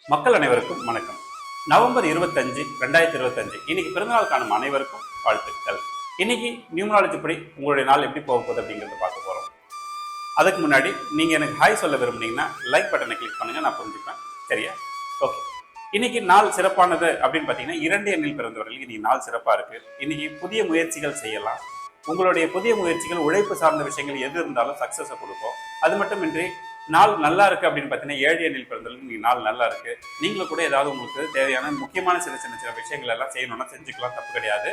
மக்கள் அனைவருக்கும் வணக்கம். நவம்பர் 25, 2025 இன்னைக்கு பிறந்தநாள் காணும் அனைவருக்கும் வாழ்த்துக்கள். இன்னைக்கு நியூமராலஜி படி உங்களுடைய நாள் எப்படி போக போகுது அப்படிங்கிறத பார்க்க போறோம். அதுக்கு முன்னாடி நீங்க எனக்கு ஹாய் சொல்ல விரும்புனீங்கன்னா லைக் பட்டனை கிளிக் பண்ணுங்க, நான் புரிஞ்சுப்பேன். சரியா? ஓகே. இன்னைக்கு நாள் சிறப்பானது அப்படின்னு பார்த்தீங்கன்னா 2 எண்ணில் பிறந்தவர்களுக்கு இன்னைக்கு நாள் சிறப்பா இருக்கு. இன்னைக்கு புதிய முயற்சிகள் செய்யலாம். உங்களுடைய புதிய முயற்சிகள் உழைப்பு சார்ந்த விஷயங்கள் எது இருந்தாலும் சக்சஸை கொடுக்கும். அது மட்டுமின்றி நாள் நல்லா இருக்கு அப்படின்னு பார்த்தீங்கன்னா 7 எண்ணில் பிறந்தவர்களுக்கு இன்னைக்கு நாள் நல்லா இருக்கு. நீங்களும் கூட ஏதாவது உங்களுக்கு தேவையான முக்கியமான சின்ன சின்ன விஷயங்கள் எல்லாம் செய்யணும்னா செஞ்சுக்கலாம், தப்பு கிடையாது.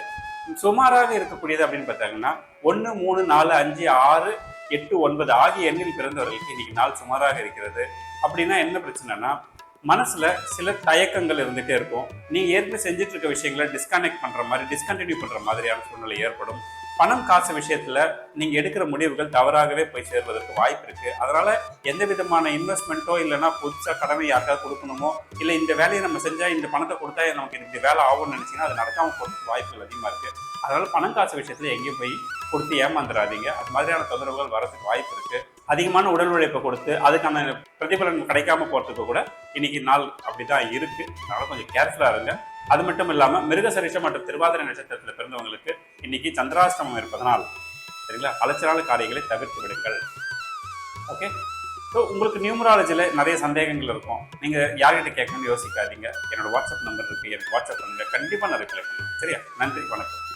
சுமாராக இருக்கக்கூடியது அப்படின்னு பார்த்தாங்கன்னா 1, 3, 4, 5, 6, 8, 9 ஆகிய எண்ணில் பிறந்தவர்களுக்கு இன்னைக்கு நாள் சுமாராக இருக்கிறது. அப்படின்னா என்ன பிரச்சனைனா மனசுல சில தயக்கங்கள் இருந்துட்டே இருக்கும். நீங்க ஏற்கனவே செஞ்சுட்டு இருக்க விஷயங்களை டிஸ்கனெக்ட் பண்ற மாதிரி, டிஸ்கண்டினியூ பண்ற மாதிரியான சூழ்நிலை ஏற்படும். பணம் காசு விஷயத்துல நீங்க எடுக்கிற முடிவுகள் தவறாகவே போய் சேர்வதற்கு வாய்ப்பு இருக்கு. அதனால எந்த விதமான இன்வெஸ்ட்மெண்ட்டோ இல்லைன்னா புதுசா கடமை யாருக்காவது கொடுக்கணுமோ இல்லை இந்த வேலையை நம்ம செஞ்சா இந்த பணத்தை கொடுத்தா நமக்கு இந்த வேலை ஆகும்னு நினைச்சீங்கன்னா அது நடக்காம போறதுக்கு வாய்ப்புகள் அதிகமா இருக்கு. அதனால பணம் காசு விஷயத்துல எங்கேயும் போய் கொடுத்து ஏமாந்துடாதீங்க. அது மாதிரியான தொந்தரவுகள் வரதுக்கு வாய்ப்பு இருக்கு. அதிகமான உடல் உழைப்பை கொடுத்து அதுக்கான பிரதிபலன் கிடைக்காம போறதுக்கு கூட இன்னைக்கு நாள் அப்படிதான் இருக்கு. அதனால கொஞ்சம் கேர்ஃபுல்லா இருங்க. அது மட்டும் இல்லாம மிருகசரிஷம் மற்றும் திருவாதிரை நட்சத்திரத்துல பிறந்தவங்களுக்கு இன்னைக்கு சந்திராஷ்டமம் இருப்பதனால் சரிங்களா, அலைச்சலான காரியங்களை தவிர்த்து விடுங்கள். ஓகே. ஸோ உங்களுக்கு நியூமராலஜியில் நிறைய சந்தேகங்கள் இருக்கும். நீங்கள் யார்கிட்ட கேட்கணும்னு யோசிக்காதீங்க. என்னோட வாட்ஸ்அப் நம்பர் இருக்குது, எனக்கு வாட்ஸ்அப் பண்ணுங்கள். கண்டிப்பாக நான் ரிப்ளை பண்ணுவேன். சரியா? நன்றி, வணக்கம்.